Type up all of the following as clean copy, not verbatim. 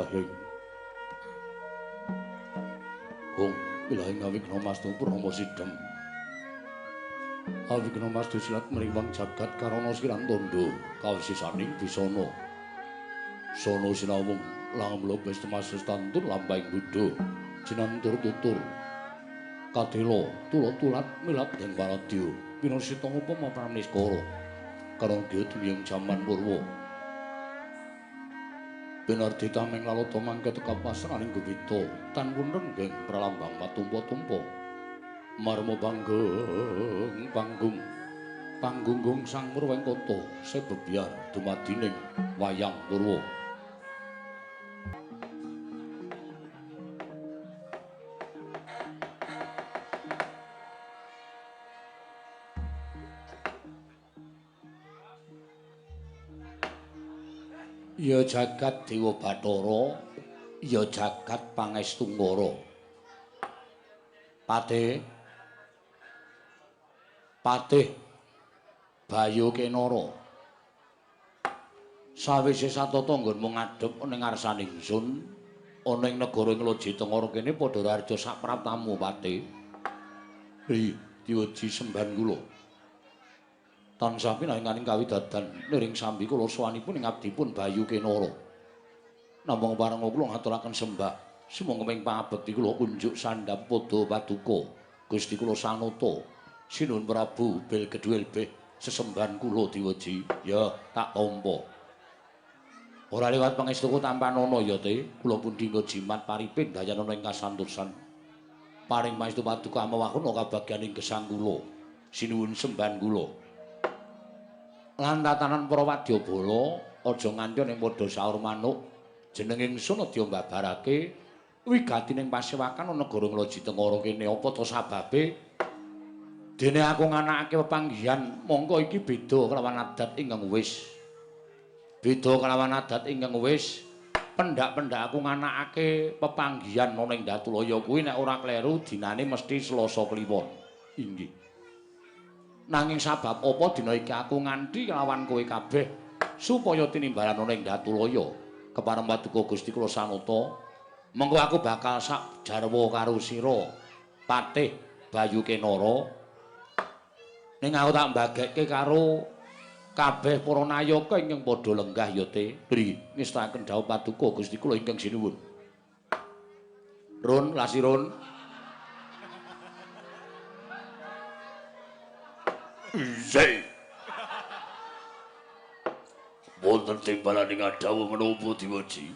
ilahing Hong ilahing awigna mastu purnama sidhem awigna mastu silat mriwang jagat karana siran tondo kawisisaning bisana sono sinawung lamlo wis temasih tantur lampahing Buddha jinantur tutur kadela tula-tulat milat ing waradya pinasita upama pramniskara karo diyung jaman purwa Benardi tameng lalata mangke teka pasraning gubita tan pun renggeng pralambang patumpa-tumpa marma panggung sang Purwengkata sebebyar dumadining wayang purwa Ya jagat Dewa Bathara, ya jagat Pangestunggara. Patih Bayu Kenara. Sawise satata nggonmu ngadhep ning ngarsaning ingsun, ana ing negara ing Loji Tengara kene padha raharja sak praptamu Patih. Diweji sembahan kula. Tansah pinanganing kawidadan niring sambi kula sawanipun ing abdipun Bayu Kenara. Namung parenga kula ngaturaken sembah sumangga ing pangabekti kula unjuk sandhap padha paduka Gusti kula Sanata Sinuhun Prabu Bel Kedhuwelbeh sesembahan kula diweji ya tak tampa. Ora liwat pangestuku tampanana ya te kula pun dinggo jimat paripin dayanana ing kasantosan. Paring pangestu paduka amawakuna kabagyaning gesang kula sinuwun sembahan kula. Lan tatanan para wadyabala aja nganti ning padha saur manuk jeneng ingsun adya mbabarake wigatining pasewakan ana negara Loji Tengara kene apa to sababe dene aku nganakake pepanggihan mongko iki beda kelawan adat ingkang wis pendak-pendak aku nganakake pepanggihan ana ing Datulaya kuwi nek ora kleru dinane mesti Selasa Kliwon inggih nanging sabab apa dina iki aku nganti kelawan kowe kabeh supaya tinimbalan ana ing Datulaya kepareng paduka Gusti kula Sanata mengko aku bakal sak jarwa karo sira Patih Bayu Kenara ning aku tak mbagekke karo kabeh para nayaka ingkang padha lenggah ya te ngestaken dawuh paduka Gusti kula ingkang sinuwun Run lasirun Zai. Wonten timbalan ing dawuh menapa diweji.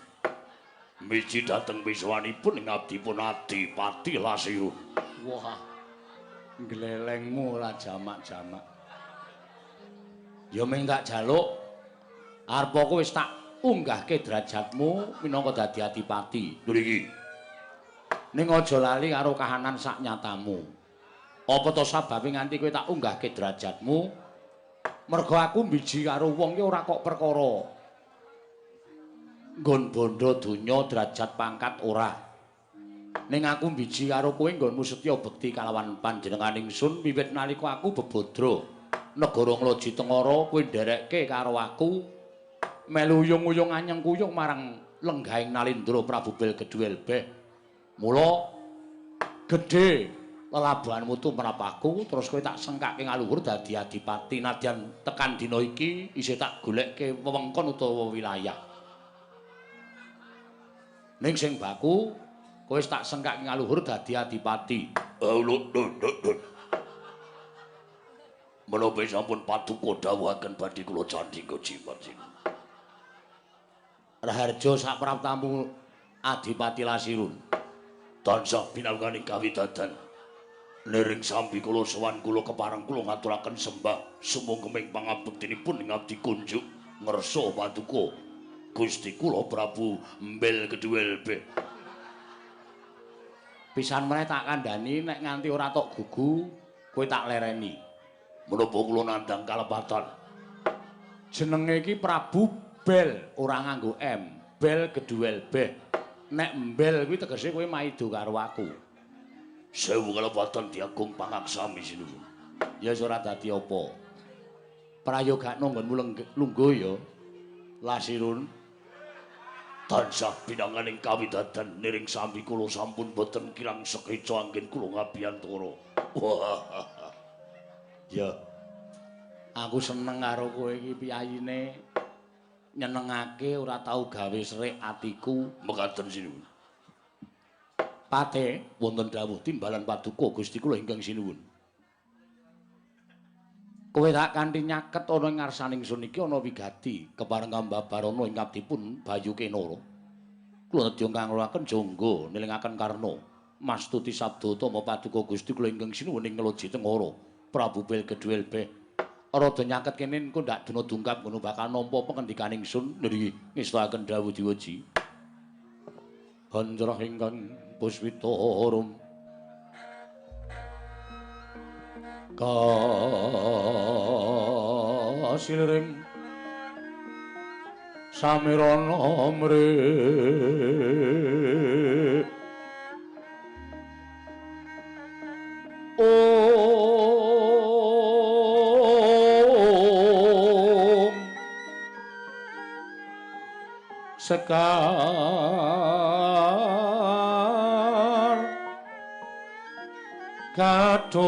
Miji dhateng wiswanipun ing abdipun Adipati Lasirun. Wah. Glelengmu ora jamak-jamak. Ya mung tak jaluk arepaku wis tak unggahke derajatmu minangka dadi adipati. Mriki. Ning aja lali karo kahanan sak nyatamu. Apa to sababe nganti kowe tak unggahke derajatmu? Merga aku mbiji karo wong ki ora kok perkara nggon bondo donya derajat pangkat ora. Ning aku mbiji karo kowe nggonmu setya bekti kalawan panjenengan ingsun wiwit nalika aku bebodro negara Loji Tengara kowe nderekke karo aku melu uyung-uyung anyeng kuyung marang lenggahing Nalindra Prabu Bel Kedhuwelbeh. Mula gedhe lelabuhanmu tumrap aku terus kowe tak sengkake ngaluhur dadi adipati nadyan tekan dina iki isih tak golekke wewengkon utawa wilayah ning sing baku kowe wis tak sengkake ngaluhur dadi adipati menapa sampun paduka dawuhaken badhe kula candhingga jimat raharja sak praptamu Adipati Lasirun tansah pinanganing kawidadan Nering sambi kula sowan kula kepareng kula ngaturaken sembah sumangga ing pangabektinipun ing abdi kunjuk ngersa paduka Gusti kula Prabu Mbel Kedhuwelbeh. Pisan meneh tak kandhani nek nganti ora tok gugu kowe tak lereni. Menapa kula nandhang kalepatan. Jenenge iki Prabu Bel ora nganggo M. Bel Kedhuwelbeh. Nek Mbel kuwi tegese kowe maido karo aku. Sewu kalepatan diagung pangaksami sinuwun. Ya ora dadi apa. Prayogakno nggonmu lungguh ya. Lasirun. tansah pinanganing kawidadan niring sami kula sampun boten kirang sekeca anggen kula ngabiyantara. Wah. Ya. Aku seneng karo kowe iki piyayine. Nyenengake ora tau gawe serik atiku. Mekaten sinuwun. Pate wonten dawuh timbalan paduka Gusti kula ingkang sinuwun. Kowe tak kanthi nyaket ana ing ngarsaning sun iki ana wigati kepareng Kambabarana ing abdipun Bayu Kenara. Kula nedya kanguraken jangga nelingaken karna mastuti sabda utama paduka Gusti kula ingkang sinuwun ing Loji Tengara Prabu Belgedwelbeh. Rada nyaket kene engko ndak dina dungkap ngono bakal nampa pengendikaning sun niki ngestakaken dawuh diwaji. Hanjrah ingkang Puspitarum kasilring samirana mrih Om Sekar Gadong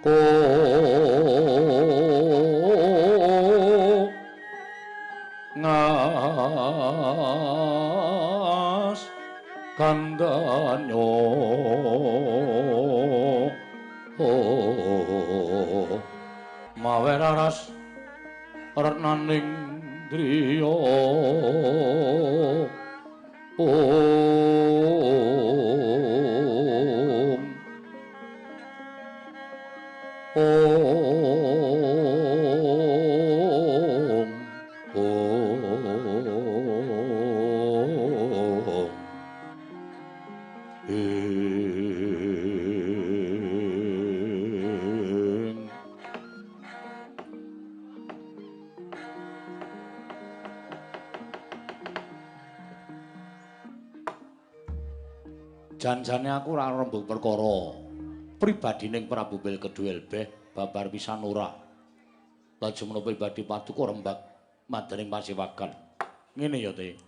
Ko Ngas Kandanyo Maweraras Retnaning driya Om Janjane aku ora rembug perkara pribadining Prabu Belgedwelbeh babar pisan ora. Lajeng menapa pribadi paduka rembag madaning pasewakan. Ngene ya, Te.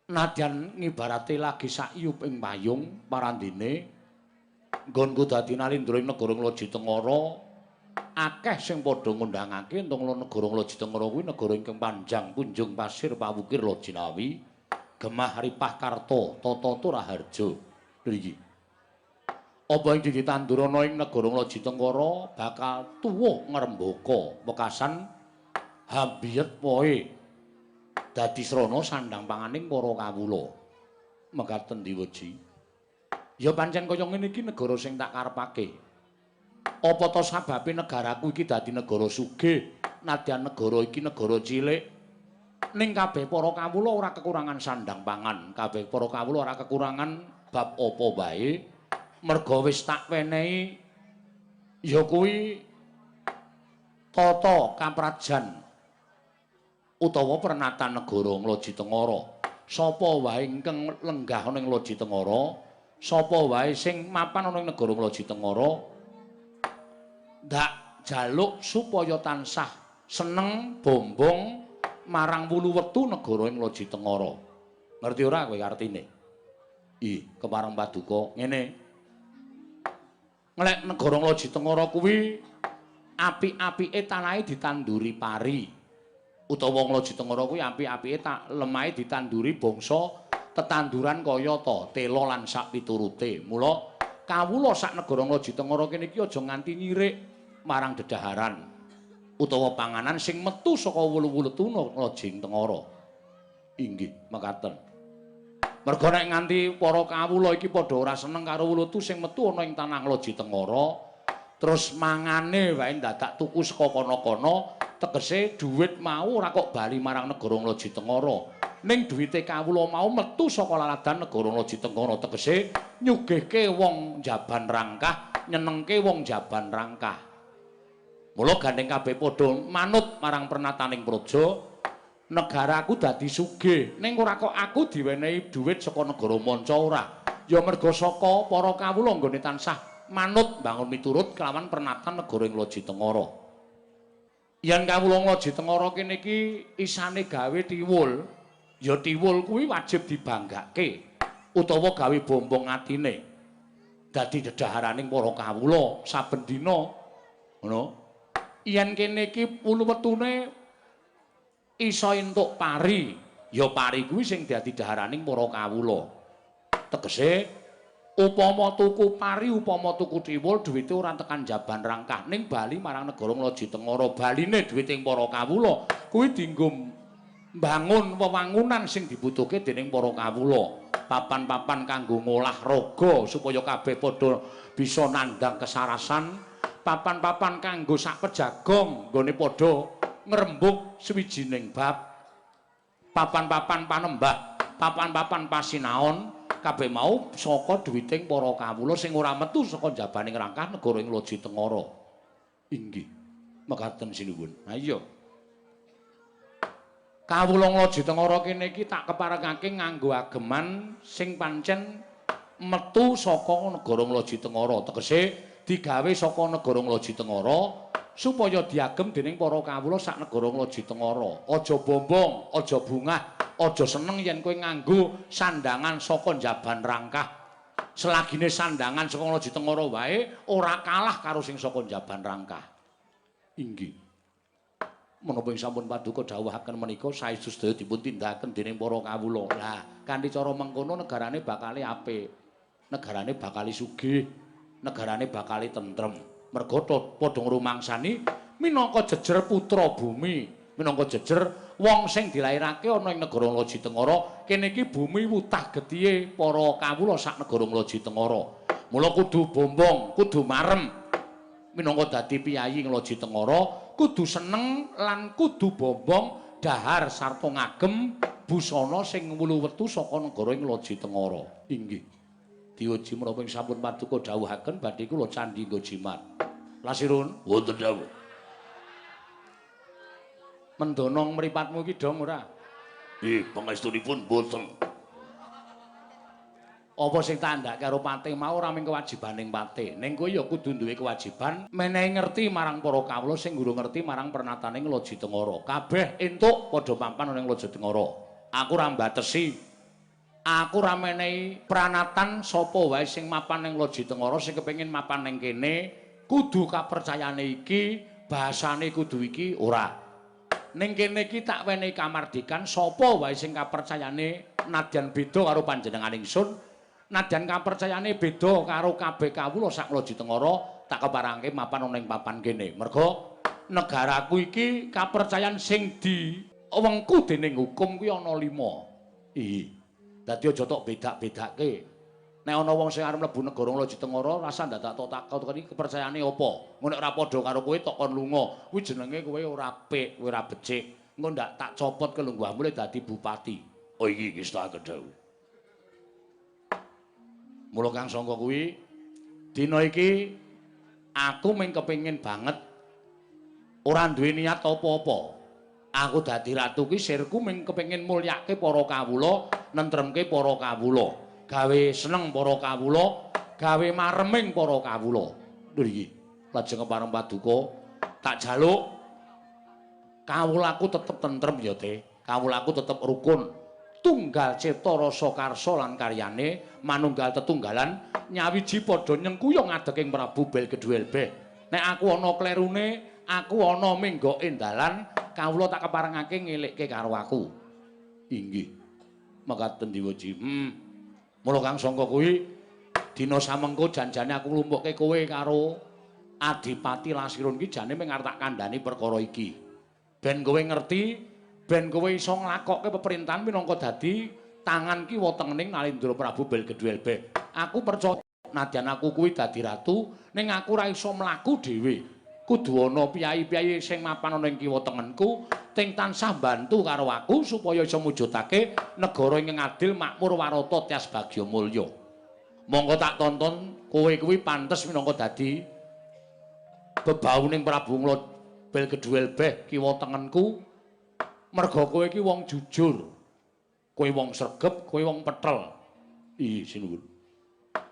Nadyan ngibarate lagi sakyup ing payung parandene nggonku dadi nalindra ing negara Loji Tengara akeh sing padha ngundhangake entong negara Loji Tengara kuwi negara ingkang panjang kunjung pasir pawukir Lojinawi. Gemah Ripah Karta Tata Turaharja mriki. Apa ing ditandurana ing negara Loji Tengara bakal tuwuh ngrembaka wekasan habiyet poe dadi srana sandhang panganing para kawula. Mekaten Diwaji. Ya pancen kaya ngene iki negara sing tak karepake. Apa to sababe negaraku iki dadi negara sugih nadyan negara iki negara cilik. Ning kabeh para kawula ora kekurangan sandhang pangan, kabeh para kawula ora kekurangan bab apa wae. Merga wis tak wenehi ya kuwi tata kaprajan utawa pernatan negara Loji Tengara. Sapa wae ingkang lenggah ana ing Loji Tengara, sapa wae sing mapan ana ing negara Loji Tengara ndak jaluk supaya tansah seneng bombong marang wulu wektu negara ing Loji Tengara. Ngerti ora kowe artine? Kepareng paduka ngene. Nglek negara Loji Tengara kuwi apik-apike tanahe ditanduri pari. Utawa Loji Tengara kuwi apik-apike lemahe ditanduri bangsa tetanduran kaya ta tela lan sak piturute. Mula kawula sak negara Loji Tengara kene iki aja nganti nyirik marang dedaharan. Utawa panganan sing metu saka wulu-wulutu Loji Tengara. Inggih, mekaten. Merga nek nganti para kawula iki padha ora seneng karo wulutu sing metu ana ing tanah Loji Tengara, terus mangane wae dadak tuku saka kono-kono, tegese dhuwit mau ora kok bali marang negara Loji Tengara. Ning dhuwite kawula mau metu saka laladan negara Loji Tengara, tegese nyugihke wong Jaban Rangkah, nyenengke wong Jaban Rangkah. Mula gandeng kabeh padha manut marang pernataning praja, negaraku dadi sugih. Ning ora kok aku diwenehi dhuwit saka negara manca ora. Ya merga saka para kawula nggone tansah manut bangun miturut kelawan pernatan negara ing Loji Tengara. Yen kawula nglaji tengara kene iki isane gawe tiwul, ya tiwul kuwi wajib dibanggake utawa gawe bombong atine. Dadi dedaharaning para kawula saben dina. Ngono. Yen kene iki wulu-wetune isa entuk pari, ya pari kuwi sing dadi daharaning para kawula. Tegese upama tuku pari, upama tuku tiwul, duwite ora tekan Jaban Rangkah ning bali marang negara Nglaji Tengara. Baline duwite para kawula kuwi dienggo mbangun wewangunan sing dibutuhke dening para kawula. Papan-papan kanggo ngolah raga supaya kabeh padha bisa nandhang kesarasan. Papan-papan kanggo sak pejagong nggone padha ngrembug swijining bab. Papan-papan panembah, papan-papan pasinaon kabeh mau saka dhuwiting para kawula sing ora metu saka jabaning rangkah negara Nglaji Tengara. Inggih. Mekaten sinuwun. Ha iya. Kawula Nglaji Tengara kene iki tak keparengake nganggo ageman sing pancen metu saka negara Nglaji Tengara. Tegese digawe saka negara Nglaji Tengara supaya diagem dening para kawula sak negara Nglaji Tengara. Aja bombong, aja bungah, aja seneng yen kowe nganggo sandangan saka Jaban Rangkah. Selagine sandangan saka Nglaji Tengara wae ora kalah karo sing saka Jaban Rangkah. Inggih. Menapa ing sampun paduka dawuhaken menika saestu sedaya dipun tindakaken dening para kawula. Lah, kanthi cara mengkono negarane bakal apik. Negarane bakal sugih, negarane bakal tentrem. Merga padha ngrumangsani minangka jejer putra bumi, minangka jejer wong sing dilairake ana ing negara Nglaji Tengara. Kene iki bumi wutah getihe para kawula sak negara Nglaji Tengara. Mula kudu bombong, kudu marem. Minangka dadi piyayi Nglaji Tengara, kudu seneng lan kudu bombong dahar sarta ngagem busana sing wulu-wetu saka negara Nglaji Tengara. Inggih. Diuji menapa ing sampun paduka dawuhaken badhe kula candhi nggo jimat. Lasirun, wonten dawuh. Mendonong mripatmu iki dong ora? Pangestunipun boten. Apa sing tak andhake karo patih mau ora mung kewajibaning patih. Ning kowe ya kudu duwe kewajiban menehi ngerti marang para kawula sing guru ngerti marang pernatane Nglaji Tengara. Kabeh entuk padha papan ning Nglaji Tengara. Aku ora mbatesi. Aku ora menehi pranatan sapa wae sing mapan ning Nglaji Tengara sing kepengin mapan ning kene kudu kapercayane iki, bahasane kudu iki ora. Ning kene iki tak wenehi kamardikan sapa wae sing kapercayane nadyan beda karo panjenengan ingsun. Nadyan kapercayane beda karo kabeh kawula sak Nglaji Tengara tak keparangke mapan ning papan kene. Merga negaraku iki kapercayan sing diwengku dening hukum kuwi ana 5. Iya. Dadi aja tok bedak-bedake. Nek ana wong sing arep mlebu negara Nglaji Tengara rasa ndadak tok takon iki kepercayaane apa. Engko nek ora padha karo kowe tok kon lunga, kuwi jenenge kowe ora apik, kowe ora becik. Engko ndak tak copot kelungguhmu dadi bupati. Oh iki wis tak kedhawuh. Mula kang sangka kuwi dina iki aku mung kepengin banget ora duwe niat apa-apa. Aku dadi ratu ki sirku mung kepengin mulyake para kawula, nentremke para kawula, gawe seneng para kawula, gawe mareming para kawula. Lho iki, lajeng kepareng paduka tak jaluk kawulaku tetep tentrem ya, Te. Kawulaku tetep rukun. Tunggal cipta rasa karsa lan karyane, manunggal tetunggalan, nyawiji padha nyengkuyung adeking Prabu Belgedwelbeh. Nek aku ana klerune, aku ana minggoke dalan, kawula tak keparengake ngelikke karo aku. Inggih. Mekaten Diwaji. Mula kang sangka kuwi dina samengko janjane aku nglumpukke kowe karo Adipati Lasirun ki jane mung arep tak kandhani perkara iki. Ben kowe ngerti, ben kowe iso nglakokke peperintahan minangka dadi tangan kiwa tengening Nalendra Prabu Belgedwelbeh. Aku percaya nadyan aku kuwi dadi ratu, ning aku ora iso mlaku dhewe. Kudu ana piyai-piyai sing mapan ana ing kiwa tengenku ting tansah bantu karo aku supaya iso mujudake negara ing adil, makmur, warata, tias bagya mulya. Monggo tak tonton kowe kuwi pantes minangka dadi bebauning Prabu Belgedwelbeh kiwa tengenku. Merga kowe iki wong jujur. Kowe wong sregep, kowe wong petel. Ih, sinuwun.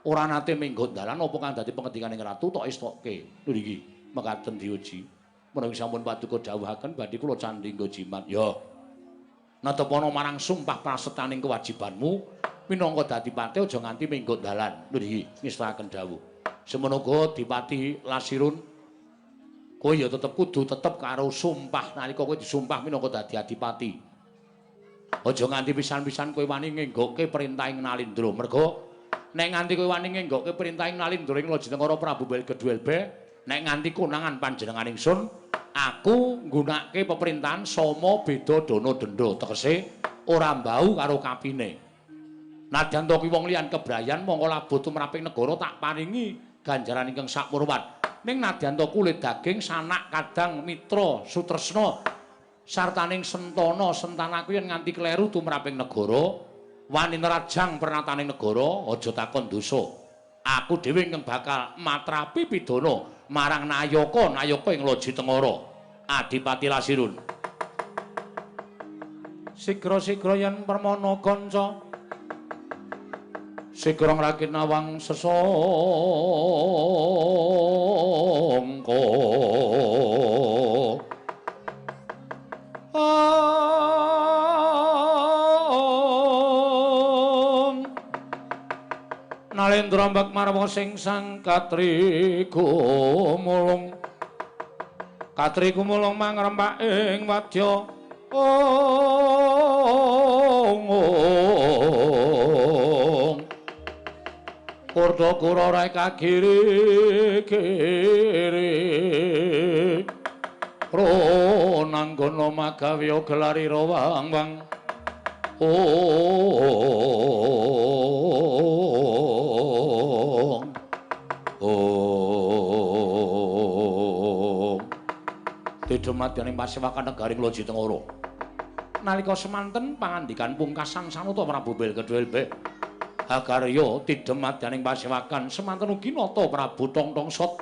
Ora nate minggo dalan apa kang dadi pengedikaning ratu tok estokke. Lho iki. Mekaten diuji. menawi sampun paduka dawuhaken badhe kula candhingga jimat. Ya. Natepana marang sumpah prasetaning kewajibanmu minangka dadi pati aja nganti minggot dalan. Lho iki ngestakaken dawuh. Semono uga Dipati Lasirun kowe ya tetep kudu tetep karo sumpah nalika kowe disumpah minangka dadi adipati. Aja nganti pisan-pisan kowe wani ngenggokke perintahing Nalindra. Merga nek nganti kowe wani ngenggokke perintahing Nalindra ing Lajengara Prabu Belgedwelbe, nek nganti konangan panjenengan ingsun, aku nggunakake peperintahan sama beda dana denda. Tegese ora mbau karo kapine. Nadyan to kuwi wong liyan kebrayan mongko labot tumraping negara tak paringi ganjaran ingkang sakmurmat. Ning nadyan to kulit daging sanak kadang mitra sutresna sartaning sentana sentanaku yen nganti kleru tumraping negara wani nerajang pernataning negara aja takon dosa. Aku dhewe ingkang bakal matrapi pidana marang Nayaka ing Loji Tengara. Adipati Lasirun. Sigra-sigra yen permana kanca sigra ngrakit nawang sesangka Nalendra mbak marwa sing sang Katri gumulung mangrembak ing wadya Kurda kura rai kagiri-giri Ronanggono magawya gelari rawang-wang Didemadyaning Pasewakan negaring Loji Tengara. Nalika semanten pangandikan pungkasan Sanuta Prabu Belgedwelbe Hagarya didemadyaning Pasewakan semanten ugi nata Prabu Tongtongsot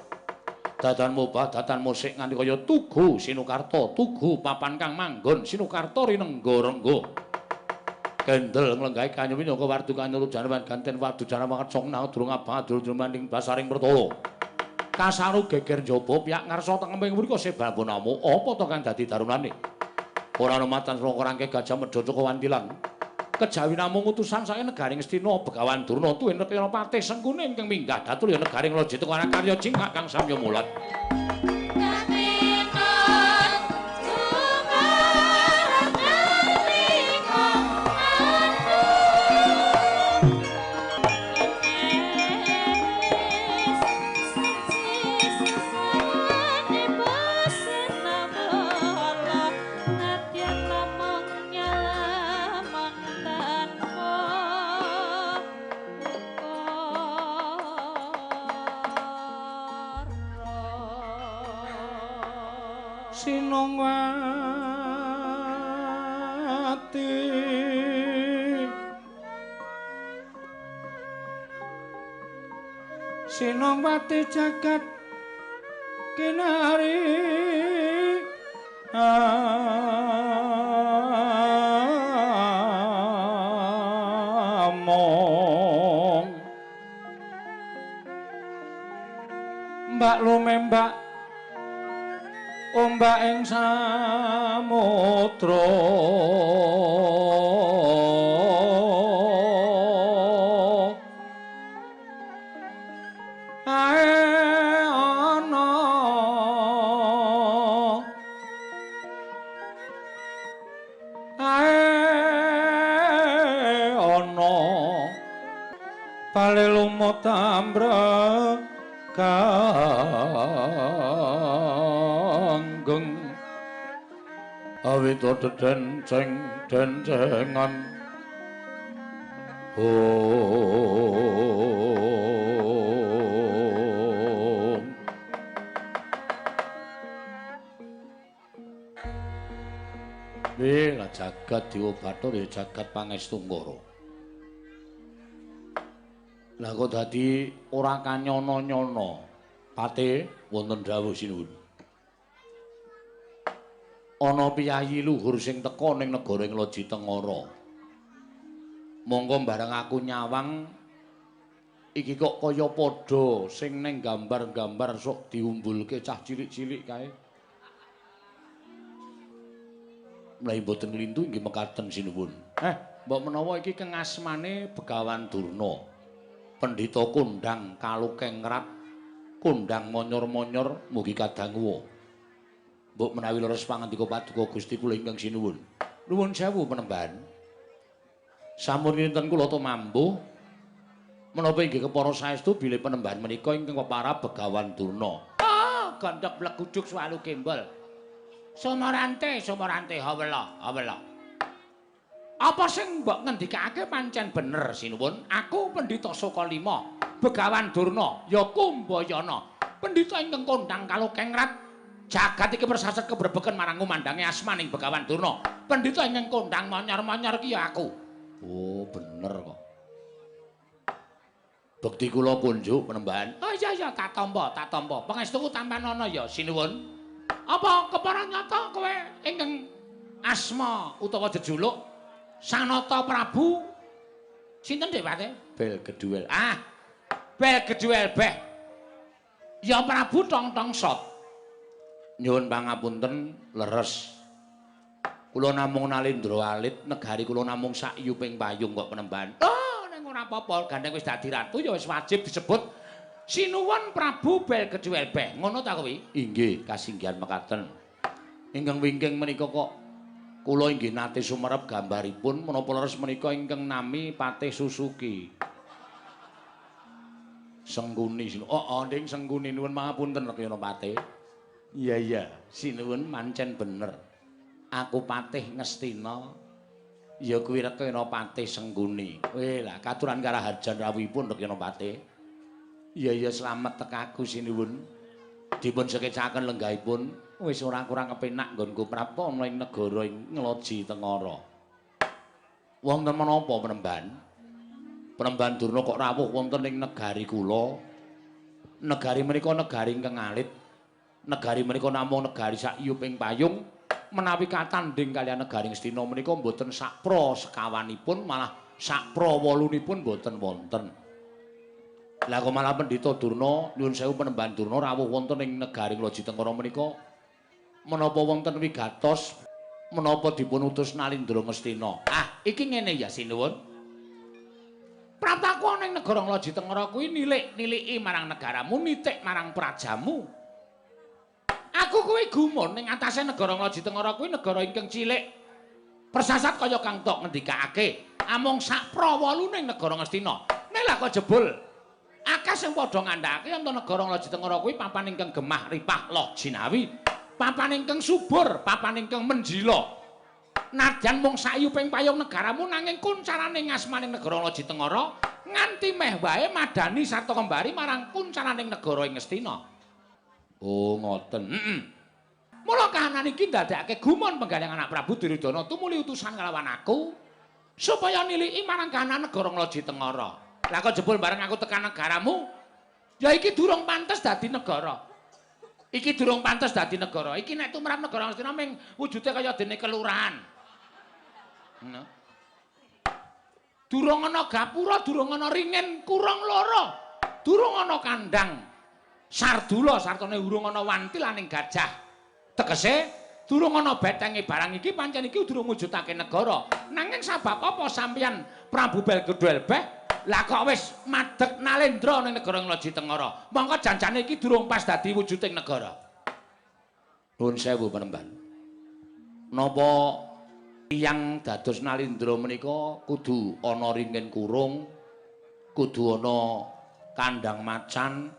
dadan mobah dadan musik nganti kaya tugu Sinukarta tugu papan kang manggon Sinukarta rinengga-rengga kendel nglenggahi kanyu minangka wardu kanyuruh janeman ganten wadu janeman congna durung abang adul jumaning basaring pertolo kasaru geger njaba piyak ngarsa tengemping mriku sebab namu apa to kang dadi darunane ora ana matan rangke gajah medha Caka Wantilan kejawi namung utusan saking negaring Astina Begawan Durna tuwin Rekana Patih Sengkuni ingkang minggah datul ya negaring Loji Tengara karya jingkak kang samya mulat Sinongwati jagat kinari among mbak lumembak ombak ing samudra tambra kanggeng awita dencengan Wela jagat Dewa Bathara jagat Pangestu-ngara. Lah kok dadi ora kanyana-nyana. Pate wonten dawuh sinuwun. Ana piyayi luhur sing teka ning negara ing Loji Tengara. Monggo bareng aku nyawang iki kok kaya padha sing ning gambar-gambar sok diumbulke cah cilik-cilik kae. Mlayu boten nglintu inggih mekaten sinuwun. Mbok menawa iki keng asmane Begawan Durna. Pendhita kondang kalukengrat, kondang monyor-monyor mugi kadangu. Mbok menawi leres pangandika paduka Gusti kula ingkang sinuwun. Nuwun sewu Penemban. Sampun kinten kula tumambuh menapa inggih kepara saestu bilih Penemban menika ingkang peparab Begawan Durna. Gondhok bleguduk swalu kembol. Sumorante, hawela. Apa sing mbok ngendikake pancen bener sinuwun? Aku Pendhita Sokalima, Begawan Durna, ya Kumbayana. Pendhita ingkang kondang kalukengrat. Jagat iki persaset kebrebeken marang kumandange asmaning Begawan Durna. Pendhita ingkang kondang monyor-monyor ki ya aku. Oh, bener kok. Bekti kula kunjuk Penemban. Oh iya tak tampa. Pangestuku tampan ana ya sinuwun. Apa kepara nyata kowe ingkang asma utawa jejuluk Sanata Prabu sinten Dewate? Belgeduel. Belgeduel beh. Ya Prabu Tongtong Sot. Nyuwun pangapunten leres. Kula namung Nalendra alit, negari kula namung sak yuping payung kok Penemban. Ora apa-apa, gandeng wis dadi ratu ya wis wajib disebut sinuwun Prabu Belgeduel beh. Ngono ta kuwi? Inggih, kasinggihan mekaten. Ingkang wingking menika kok kula inggih nate sumerep gambaripun menapa leres menika ingkang nami Patih Susuki. Sengguni sinuwun. Nding Sengguni nuwun pangapunten Rekayana Patih. Iya, sinuwun mancen bener. Aku Patih Ngastina. Ya kuwi Rekayana Patih Sengguni. Lah katuran karaharjan rawuhipun Rekayana Patih. Iya slamet tekaku sinuwun. Dipun sekecaken lenggahipun wis ora kurang kepenak nggonku prapta ing negara ing Ngloji Tengara. Wonten menapa Penemban? Penemban Durna kok rawuh wonten ing negari kula. Negari menika negari ingkang alit. Negari menika namung negari sak yuping payung. Menawi katanding kaliyan negari Ngastina menika mboten sakpra sekawanipun malah sakpra wolunipun mboten wonten. Lah kok malah Pendhita Durna nyuwun sewu Penemban Durna rawuh wonten ing negari Ngloji Tengara menika menapa wonten wigatos menapa dipun utus Nalendra Ngastina. Iki ngene ya sinuwun. Prataku ana ing negara Ngloji Tengara kuwi niliki marang negaramu, nitik marang prajamu. Aku kuwi gumun ning atase negara Ngloji Tengara kuwi negara ingkang cilik. Persasat kaya kang tok ngendikake, amung sak prawolu ning negara Ngastina. Nek lak kok jebul akeh sing padha ngandhake yen negara Ngloji Tengara kuwi papan ingkang gemah ripah loh jinawi, papan ingkang subur, papan ingkang menjila. Nadyan mung sayuping payung negaramu nanging kuncaraning asmaning negara Ngloji Tengara nganti meh wae madani sarta kembari marang kuncaraning negara ing Ngastina. Oh ngoten. Mula kahanan iki ndadekake gumun penggalih anak Prabu Duryudana tumuli utusan kalawan aku supaya niliki marang kahanan negara Ngloji Tengara. Lah kok jebul bareng aku tekan negaramu, ya iki durung pantes dadi negara. Iki durung pantes dadi negara. Iki nek tumrap negara Ngastina ming wujude kaya dene kelurahan. Ngono. Durung ana gapura, durung ana ringen kurang loro. Durung ana kandang sardula sartane urung ana wantilaning gajah. Tegese durung ana betenge barang iki pancen iki durung mujudake negara. Nanging sabab apa sampeyan Prabu Belgeduel beh lah kok wis madeg Nalendra ning negara Ngloji Tengara. Mongko janjane iki durung pas dadi wujuding negara. Nuwun sewu Penemban. Napa tiyang dados Nalendra menika kudu ana ringen kurung, kudu ana kandang macan,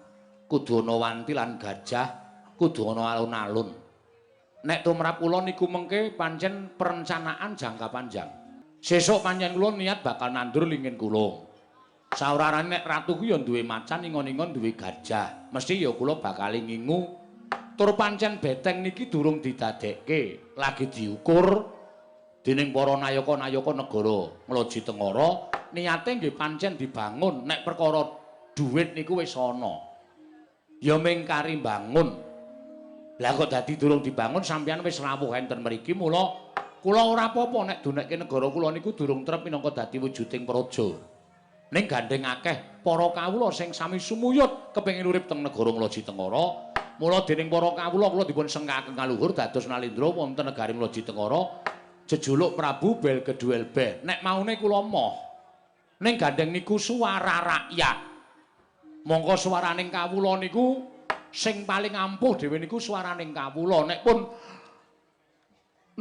kudu ana wanti lan gajah, kudu ana alun-alun. Nek tumrap kula niku mengke pancen perencanaan jangka panjang. Sesuk pancen kula niat bakal nandur lingin kulung. Saurarane nek ratu ku ya duwe macan, ingon-ingon duwe gajah. Mesti ya kula bakal ngingu. Tur pancen beteng niki durung didadekke, lagi diukur dening para nayaka-nayaka negara Ngloji Tengara. Niate nggih pancen dibangun. Nek perkara dhuwit niku wis ana. Ya mingkari bangun. Lah kok dadi durung dibangun sampeyan wis rawuh enten mriki mula kula ora apa-apa nek dunekke negara kula niku durung trep minangka dadi wujuding praja. Ning gandeng akeh para kawula sing sami sumuyut kepengin urip teng negara Ngloji Tengara. Mula dening para kawula kula dipun sengkaken kaluhur dados Nalendra wonten negari Ngloji Tengara jejuluk Prabu Belgeduelbeh. Nek maune kula moh ning gandeng niku suara rakyat. Mongko swaraning kawula niku sing paling ampuh dhewe niku swaraning kawula. Nek pun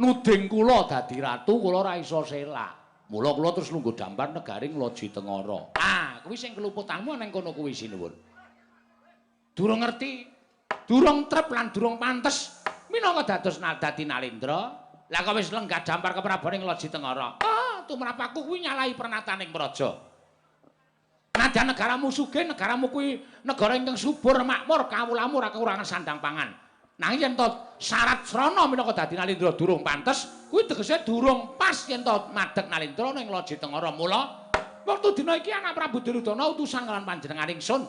nuding kula dadi ratu kula ora iso selak. Mula kula terus lungguh dampar negaring Loji Tengara. Ah, kuwi sing keluputanmu nang kono kuwi sinuwun. Durung ngerti, durung trep lan durung pantes minangka dados dadi Nalendra. Lah kok wis lenggah dampar keprabaning Loji Tengara. Ah, tumrap aku kuwi nyalahi pernataning praja. Nadyan negaramu sugih, negaramu kuwi negara ingkang subur makmur, kawulamu ora kekurangan sandang pangan. Nanging yen to syarat srana minangka dadi Nalendra durung pantes, kuwi tegese durung pas yen to madheg Nalendra ning Loji Tengara. Mula wektu dina iki anak Prabu Duryudana utusan kelawan panjenengan ingsun.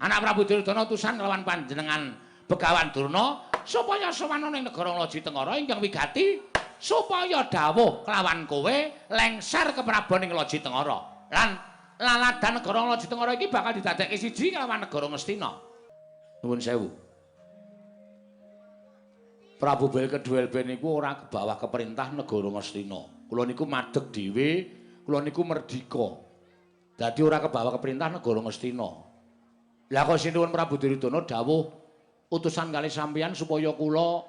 Anak Prabu Duryudana utusan kelawan panjenengan Begawan Durna supaya sowan ning negara Loji Tengara ingkang wigati supaya dawuh kelawan kowe lengser keprabaning Loji Tengara. Lan laladan negara Loji Tengara iki bakal didadekke siji kelawan negara Ngastina. Nuwun sewu. Prabu Belgeduelbeh niku ora kebawah keperintah negara Ngastina. Kula niku madheg dhewe, kula niku merdika. Dadi ora kebawah keperintah negara Ngastina. Lah kok sinuwun Prabu Duryudana dawuh utusan kalih sampeyan supaya kula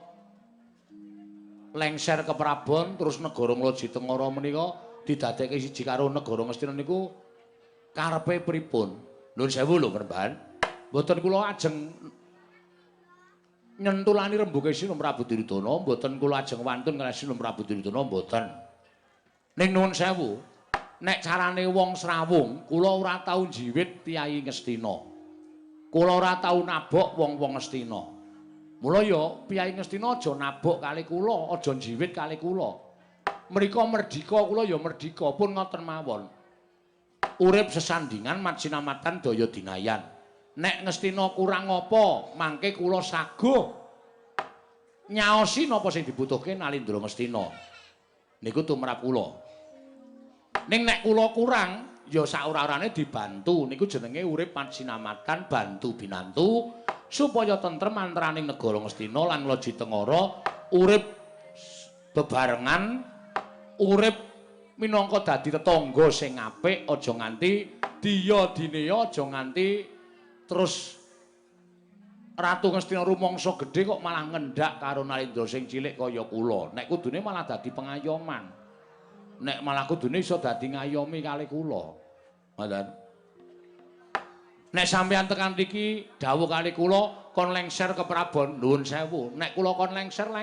lengser ke Prabon terus negara Loji Tengara menika didadekke siji karo negara Ngastina niku karepe pripun? Nuwun sewu lho, Mrembahan. Mboten kula ajeng nyentulani rembuge Sinum Prabu Duryudana, mboten kula ajeng wantun kalih Sinum Prabu Duryudana mboten. Ning nuwun sewu, nek carane wong Srawung, kula ora tau njiwit Kyai Ngastina. Kula ora tau nabok wong-wong Ngastina. Mula ya Kyai Ngastina aja nabok kalih kula, aja njiwit kalih kula. Mrika merdika kula ya merdika, pun ngoten mawon. Urip sesandingan mat sinamatan daya dinayan. Nek Ngastina kurang apa, mangke kula saguh nyaosi napa sing dibutuhke Nalendra Ngastina. Niku tumrap kula. Ning nek kula kurang, ya saora-orane dibantu. Niku jenenge urip mat sinamatan bantu binantu supaya tentrem antaraning negara Ngastina lan Loji Tengara urip bebarengan, urip minangka dadi tetangga sing apik, aja nganti diya dineya, aja nganti terus Ratu Ngastina rumangsa gedhe kok malah ngendhak karo Nalendra sing cilik kaya kula. Nek kudune malah dadi pengayoman. Nek malah kudune iso dadi ngayomi kalih kula. Ngoten. Nek sampeyan tekan mriki dawuh kalih kula kon lengser ke Prabon, nuwun sewu. Nek kula kon lengser.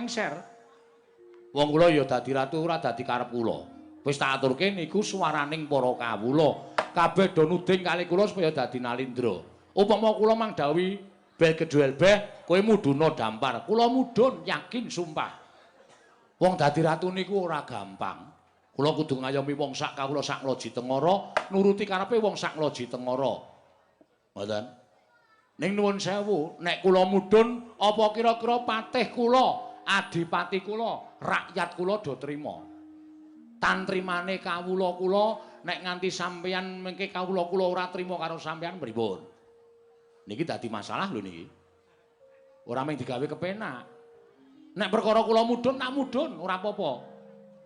Wong kula ya dadi ratu ora dadi karep kula. Wis tak aturke niku swaraning para kawula. Kabeh do nuding kalih kula supaya dadi Nalendra. Upama kula mangdawi Belgeduelbeh kowe mudhuna dampar. Kula mudhun yakin sumpah. Wong dadi ratu niku ora gampang. Kula kudu ngayomi wong sak kawula sak Loji Tengara, nuruti karepe wong sak Loji Tengara. Ngoten. Ning nuwun sewu, nek kula mudhun apa kira-kira patih kula, adipati kula, rakyat kula do trima. Tantrimane kawula kula nek nganti sampeyan mengke kawula kula ora trima karo sampeyan pripun? Niki dadi masalah lho niki. Ora mung digawe kepenak. Nek perkara kula mudhun tak mudhun ora apa-apa.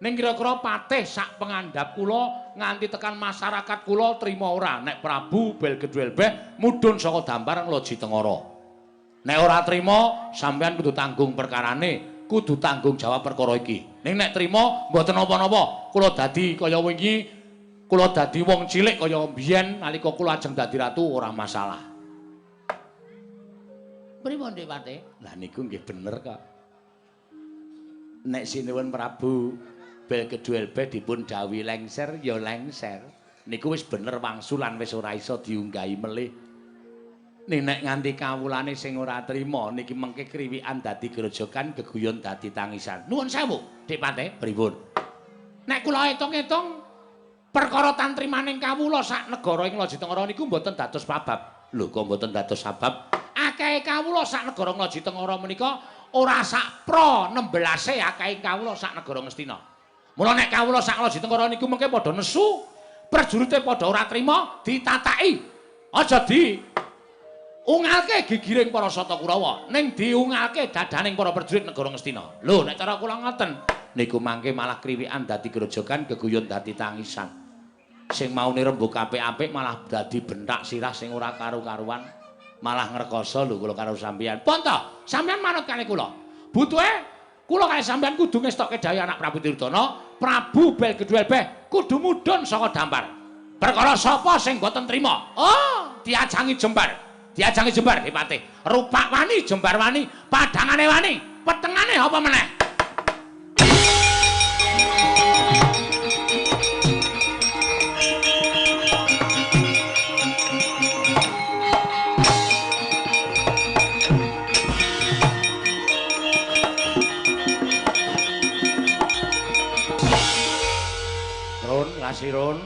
Ning kira-kira patih sak pengandhap kula nganti tekan masyarakat kula trima ora nek Prabu Belgeduelbeh mudhun saka dampar Loji Tengara. Nek ora trima sampeyan kudu tanggung perkarane, kudu tanggung jawab perkara iki. Ning nek trima mboten napa-napa, kula dadi kaya wingi, kula dadi wong cilik kaya mbiyen nalika kula ajeng dadi ratu ora masalah. Pripun Dik Pate? Lah niku nggih bener kok. Nek sinuwun Prabu Belgeduelbeh dipun dawuhi lengser ya lengser. Niku wis bener wangsulan wis ora iso diunggahi melih. Ning nek nganti kawulane sing ora trima niki mengke kriwikan dadi grojogan, geguyon dadi tangisan. Nuwun sewu, Dik Pate, pripun? Nek kula etung-etung perkara tantrimaning kawula sak negara ing Loji Tengara niku mboten dados sebab. Lho kok mboten dados sebab? Akeh kawula sak negara Loji Tengara menika ora sak pro 16 akeh kawula sak negara Ngastina. Mula nek kawula sak Loji Tengara niku mengke padha nesu, prajurite padha ora trima, ditataki. Aja di ungalke gigiring para Sata Kurawa, ning diungalke dadaning para prajurit negara Ngastina. Lho nek cara kula ngoten, Niku mangke malah kriwikan dadi grojogan geguyon dadi tangisan. Sing maune rembug apik-apik malah dadi bentak sirah sing ora karu-karuan. Malah ngrekoso lho kula karo sampeyan. Ponto, sampeyan manut kalih kula. Butuhe kula kalih sampeyan kudu ngestokke daya anak Prabu Duryudana, Prabu Belgedwelbeh kudu mudhun saka dampar. Perkara sapa sing boten trima? Oh, diajangi jembar. Diajangi jembar Dipati. Rupak wani, jembar wani, padangane wani, petengane apa meneh? Run, kasih Run.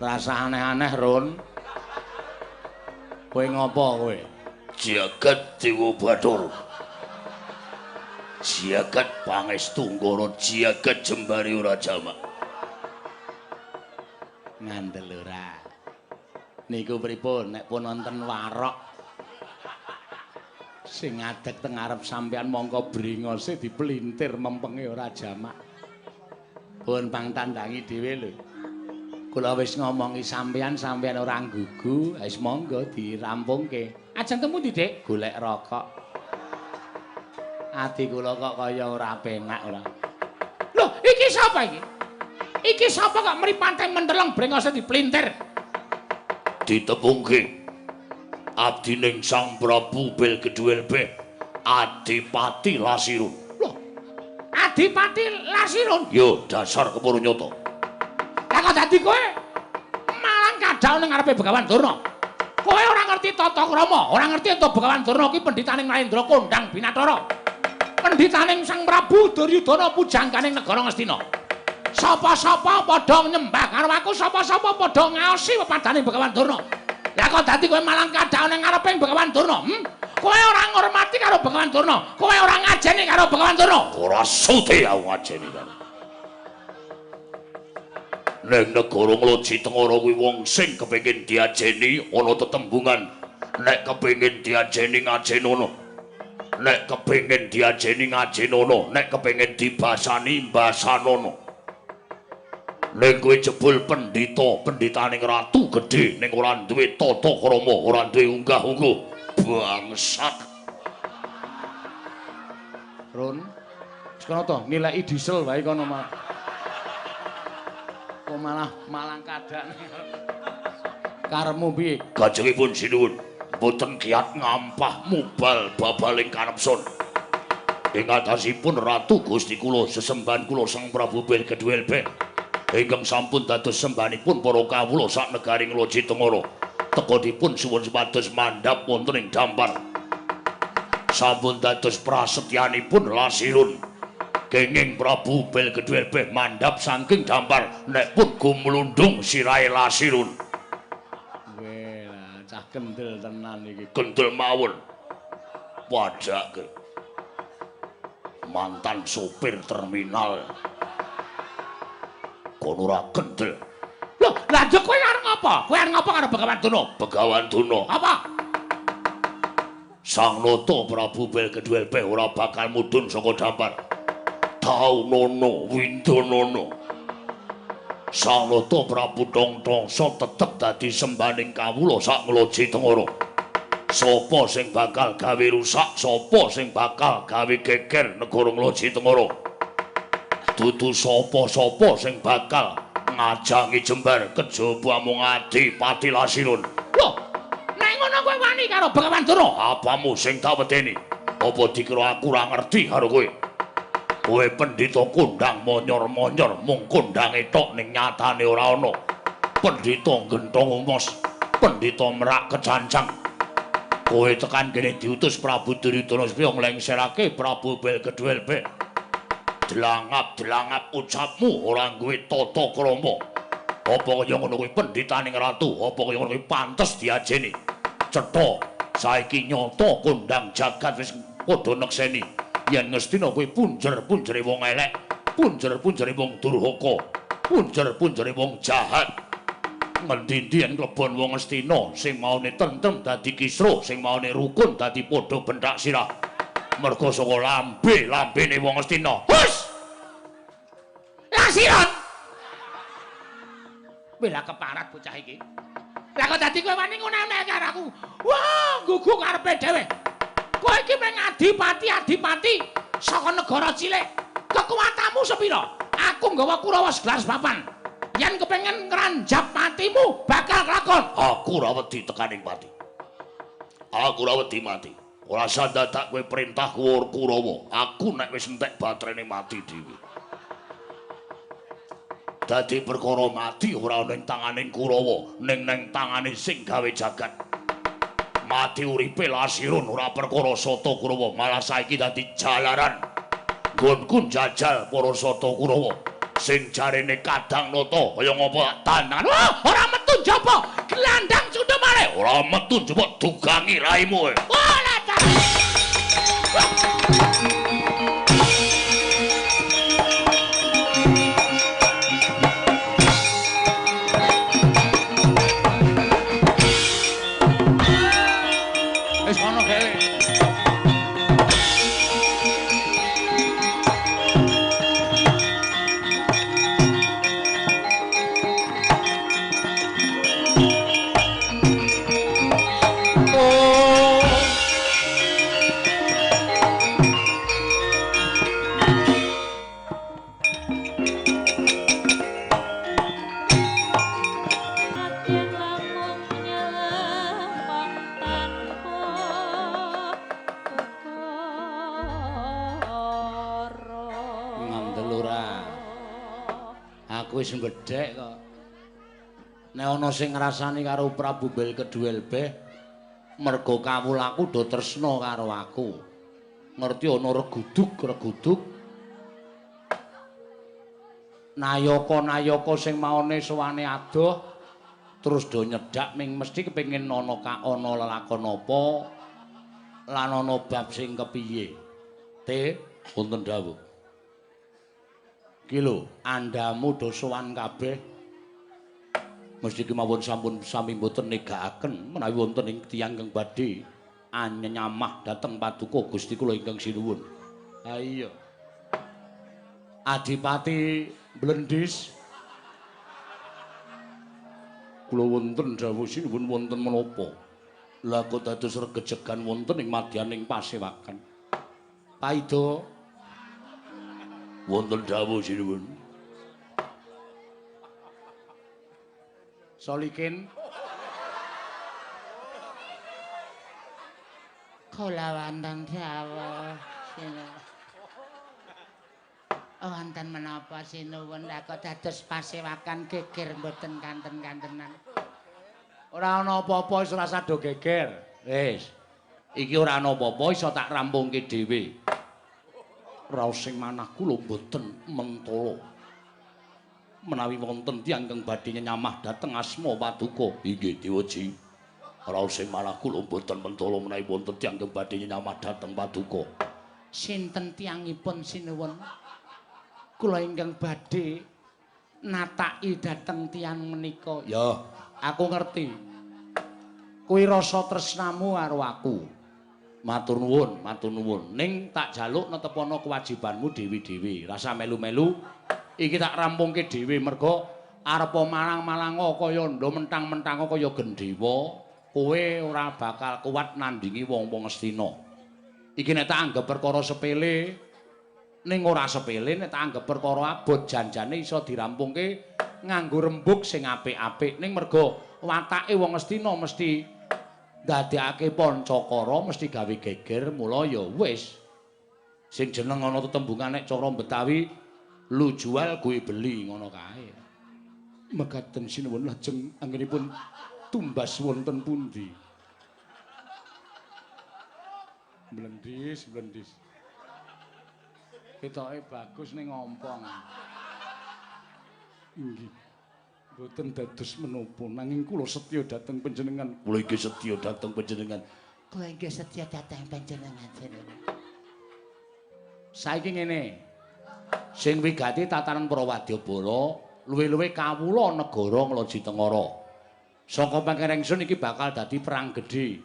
Rasa aneh-aneh Run. Kowe ngopo kowe? Jagat Dewa Bathara. Jagat Pangestu Nggara, jagat jembare ora jamak. Ngandel ora. Niku pripun nek pun wonten warok sing ngadeg teng ngarep sampean mongko bringose dipelintir mempenge ora jamak. Pun pangtandangi dhewe lho. Kula wis ngomongi sampean ora nggugu, wis monggo dirampungke. Ajeng temu ndi, Dik? Golek rokok. Ati kula kok kaya ora penak ora. Lho, iki sapa iki? Iki sapa kok mripate mendeleng brengose diplintir? Ditepungke. Abdining Sang Prabu Belgedwelbeh, Adipati Lasirun. Loh, Adipati Lasirun? Yo, dasar kepuru nyoto. Lah kok dadi kowe malang kadhal ning ngarepe Begawan Durna. Kowe ora ngerti tata krama, ora ngerti ento Begawan Durna kuwi pendhitaning Narendra Kondang Binathara. Pendhitaning Sang Prabu Duryudana pujangganing negara Ngastina. Sapa-sapa padha nyembah karo aku, sapa-sapa padha ngaosi pepadaning Begawan Durna. Lah kok dadi kowe malang kadhal ning ngarepe Begawan Durna? Kowe ora ngormati karo Begawan Durna, kowe ora ngajeni karo Begawan Durna. Ora sute aku ngajeni kan. Ning negara Ngloji Tengara kuwi wong sing kepengin diajeni ana tetembungan. Nek kepengin diajeni ngajenono. Nek kepengin diajeni ngajenono, nek kepengin dibasani basanono. Ning kowe jebul pendhitaning ratu gedhe ning ora duwe tata krama, ora duwe unggah-ungguh. Bangsat. Run, sekono to nilai diesel wae kono mah. Kok malah malang kadang. Karepmu piye? Kajengipun sinuwun, boten kiat ngampah mubal babaling kanepsun. Ing atasipun ratu Gusti kula sesembahan kula Sang Prabu Belgedwelbeh ingkang sampun dados sembahanipun para kawula sak negaring Ngloji Tengara. Teka dipun suwun supados mandhap wonten ing dampar. Sampun dados prasetyanipun Lasirun. Kenging Prabu Belgedwelbeh mandhap saking dampar nek pun gumlundung sirahe Lasirun. Weh lah, cah kendel tenan iki. Kendel mawon. Padake. Mantan sopir terminal. Kono ora kendel. Loh, lha kowe arep ngapa? Kowe arep ngapa karo Begawan Durna? Begawan Durna. Apa? Sang Nata Prabu Belgedwelbeh ora bakal mudhun saka dampar. Taunana Windanana. Sang Nata Prabu Tongtongsa tetep dadi sembahaning kawula sak Ngloji Tengara. Sapa sing bakal gawe rusak, sapa sing bakal gawe geger negara Ngloji Tengara. Dudu sapa-sapa sing bakal ngajangi jembar kejaba mung Adipati Lasirun. Loh, nek ngono kowe wani karo Begawan Durna? Apamu sing tak wedeni? Apa dikira aku ora ngerti karo kowe? Kowe pendhita kondang monyor-monyor mung kondange tok ning nyatane ora ana. Pendhita genthong umos, pendhita merak kecancang. Kowe tekan kene diutus Prabu Duryudana supaya nglengserake Prabu Belgedwelbeh. Delangap-delangap ucapmu ora duwe tata krama. Apa kaya ngono kuwi pendhitaning ratu? Apa kaya ngono kuwi pantes diajeni? Cetha, saiki nyata kondang jagat wis padha nekseni yen Ngastina kuwi punjer-punjere wong elek, punjer-punjere wong durhaka, punjer-punjere wong jahat. Ngendi-endi yen klebon wong Ngastina sing maune tentrem dadi kisruh, sing maune rukun dadi padha bentak sirah. Mergo saka lambene wong Astina. Hus! Lasiron. Bela keparat bocah iki. Lah kok dadi kowe wani ngene karo aku. Wah, gugu karepe dhewe. Kowe iki mung adipati saka negara cilik. Kekuatanmu sepira? Aku nggawa Kurawa segelas papan. Yen kepengin ngranjap matimu bakal kelakon. Aku ora wedi tekaning pati. Aku ora wedi mati. Ora sandadak kowe perintah Kurawa. Aku nek wis entek batrene mati dhewe. Dadi perkara mati ora ana ning tanganing Kurawa, ning tangane sing gawe jagat. Mati uripe Lasirun ora perkara Sata Kurawa, malah saiki dadi jalaran. Nggonku njajal para Sata Kurawa. Sing jarene Kadang Nata kaya ngapa tanan. Ora metu njaba glandang Sundamare. Ora metu njaba dugangi raimu. Ora ta. Wis ngono dhewe. Wis mbedhek kok. Nek ana sing ngrasani karo Prabu Bel Keduel beh, merga kawulaku do tresna karo aku. Ngerti ana regudug. Nayaka sing maune sowane adoh terus do nyedak ming mesti kepengin ana lelakon apa lan ana bab sing kepiye. Wonten dawuh. Ki lho, andamu do sowan kabeh. Mesti kemawon sampun sami mboten negakaken menawi wonten ing tiyang kang badhe anyamah dhateng paduka Gusti kula ingkang sinuwun. Ha iya. Adipati Blendis. Kula wonten dawuh sinuwun wonten menapa? Lah kok dados regejegan wonten ing madyaning pasewakan. Paida wonten dawuh sinuwun. Solikin kula wonten dawuh sinuwun. Wonten menapa sinuwun lha kok dados pasewakan geger mboten kanten-kantenan. Ora ana apa-apa wis ora sada geger. Wis. Iki ora ana apa-apa iso tak rampungke dhewe. Raos sing manah kula mboten mentala. Menawi wonten tiyang kang badhe nyamah dhateng asma paduka, inggih Dewaji. Raos sing manah kula mboten mentala menawi wonten tiyang kang badhe nyamah dhateng paduka. Sinten tiyangipun sinuwun? Kula ingkang badhe nataki dhateng tiyang menika. Ya, aku ngerti. Kuwi rasa tresnamu karo aku. Matur nuwun. Ning tak jaluk netepana kewajibanmu dhewe-dhewe. Rasa melu-melu iki tak rampungke dhewe merga arepa malang-malanga kaya ndo mentang-mentang kaya gendhewa, kowe ora bakal kuat nandingi wong-wong Astina. Iki nek tak anggap perkara sepele, ning ora sepele nek tak anggap perkara abot janjane iso dirampungke nganggo rembug sing apik-apik. Ning merga watake wong Astina mesti ndadekake pancakara mesti gawe geger mula ya wis sing jeneng ana tetembungan nek cara Betawi lu jual gue beli ngono kae. Mekaten sinuwun lajeng anggenipun tumbas wonten pundi? Blendis. Ketoke bagus ning ngompong. Inggih. Boten dados menapa nanging kula setya dhateng panjenengan. Kula inggih setya dhateng panjenengan. Kula inggih setya dhateng panjenengan. Saiki ngene. Sing wigati tatanan para wadyabala, luwih-luwih kawula negara Nglaji Tengara. Saka pangerengsun iki bakal dadi perang gedhe.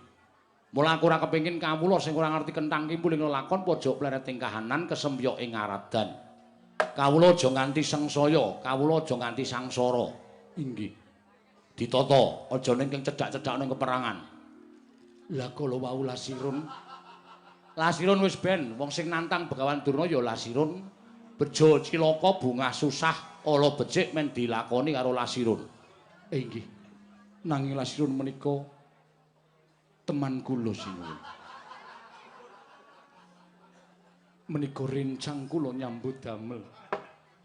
Mula aku ora kepengin kawula sing ora ngerti kenthang kimpuling lelakon pojok plereting kahanan kesempyok ing ngaradan. Kawula aja nganti sengsaya, kawula aja nganti sangsara. Inggih. Ditata aja ning cedhak-cedhak ning keperangan. Lah kala wau Lasirun. Lasirun wis ben wong sing nantang Begawan Durna ya Lasirun. Bejo cilaka bungah susah ala becik men dilakoni karo Lasirun. Inggih. Nanging Lasirun menika teman kula sinuwun. Menika rencang kula nyambut damel.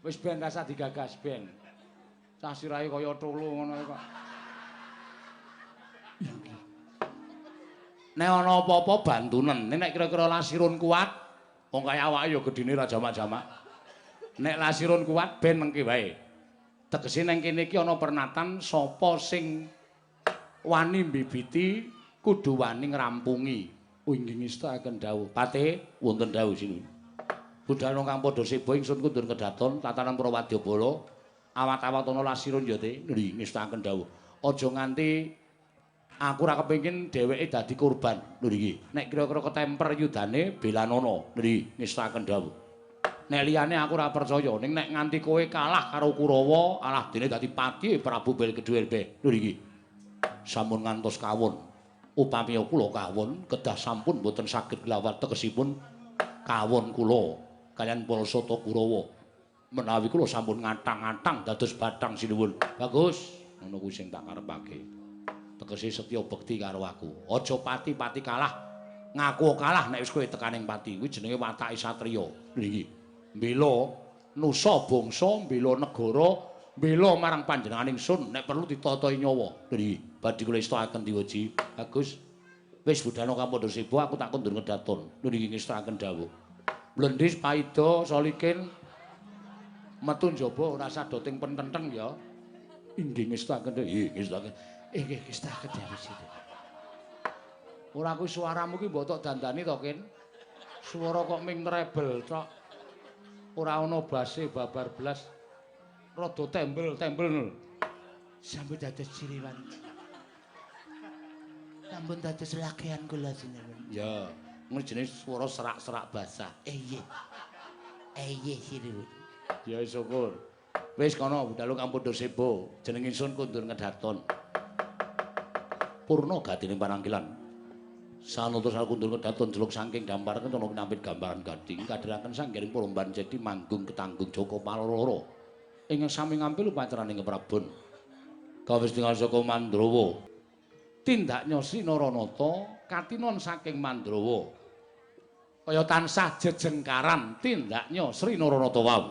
Wis ben rasa digagas ben. Cah sirahe kaya tulu ngono kok. Nek ana apa-apa bantunen, nek kira-kira Lasirun kuat, wong kaya awake ya gedine ra jamak-jamak. Nek Lasirun kuat ben mengki wae. Tegese nang kene iki ana pernatan sapa sing wani mbibiti kudu wani ngrampungi. Oh inggih ngestaken dawuh. Pate wonten dawuh sinuwun. Budal kang padha seba ingsun kundur kedaton tatanan para wadyabala awat-awat ana Lasirun ya te nggih ngestaken dawuh. Aja nganti aku ora kepengin dheweke dadi korban. Lho nggih. Nek kira-kira ketemper yudane belanana. Nggih ngestaken dawuh. Nek liyane aku ora percaya ning nek nganti kowe kalah karo Kurawa, alah dene dadi pati Prabu Belkedhuwerbe. Lho nggih. Sampun ngantos kawon. Upami kula kawon kedah sampun boten saged glawat tegesipun kawon kula kaliyan Palsata Kurawa menawi kula sampun ngatang-atang dados bathang sinuwun. Bagus, ngono kuwi sing tak karepake. Tegese setya bekti karo aku. Aja pati-pati kalah. Ngaku kalah nek wis kowe tekaning pati. Kuwi jenenge watake satriya. Nggih. Mbela nusa bangsa, mbela negara, mbela marang panjenengan ingsun nek perlu ditatahi nyawa. Nggih. Badhe kula istakaken diwaji. Bagus. Wis budhana kampandha seba aku tak kondur ngedaton. Nggih ngestakaken dawuh. Blendis paida solikin metu njaba ora sada ting pententeng ya. Inggih ngestakaken. Nggih ngestakaken. Nggih ngestakaken dawuh sithik. Ora kuwi suaramu ki mbok tok dandani to, Kin. Swara kok ming trebel tok. Ora ana base babar blas. Rada tembel-tembel. Sampun dados ciriwan. Sampun dados lakehan kula sinuwun. Ya, ngono jenenge swara serak-serak basah. Nggih. Nggih sinuwun. Ya syukur. Wis kono budal kang padha seba, jeneng ingsun kundur ngedaton. Purna gatining pananggilan. Sanata sakundur kedaton jeluk saking dampar kentono kinampit gambaran gading kadheraken sanggening Palomban Cedi manggung ketanggung Joko Paloro. Ing sami ngampil upacaraning keprabon. Kawis tinggal saka Mandrawa. Tindaknya Sinaranata katinon saking Mandrawa. Kaya tansah jejengkaran tindaknya Sri Naranata wau.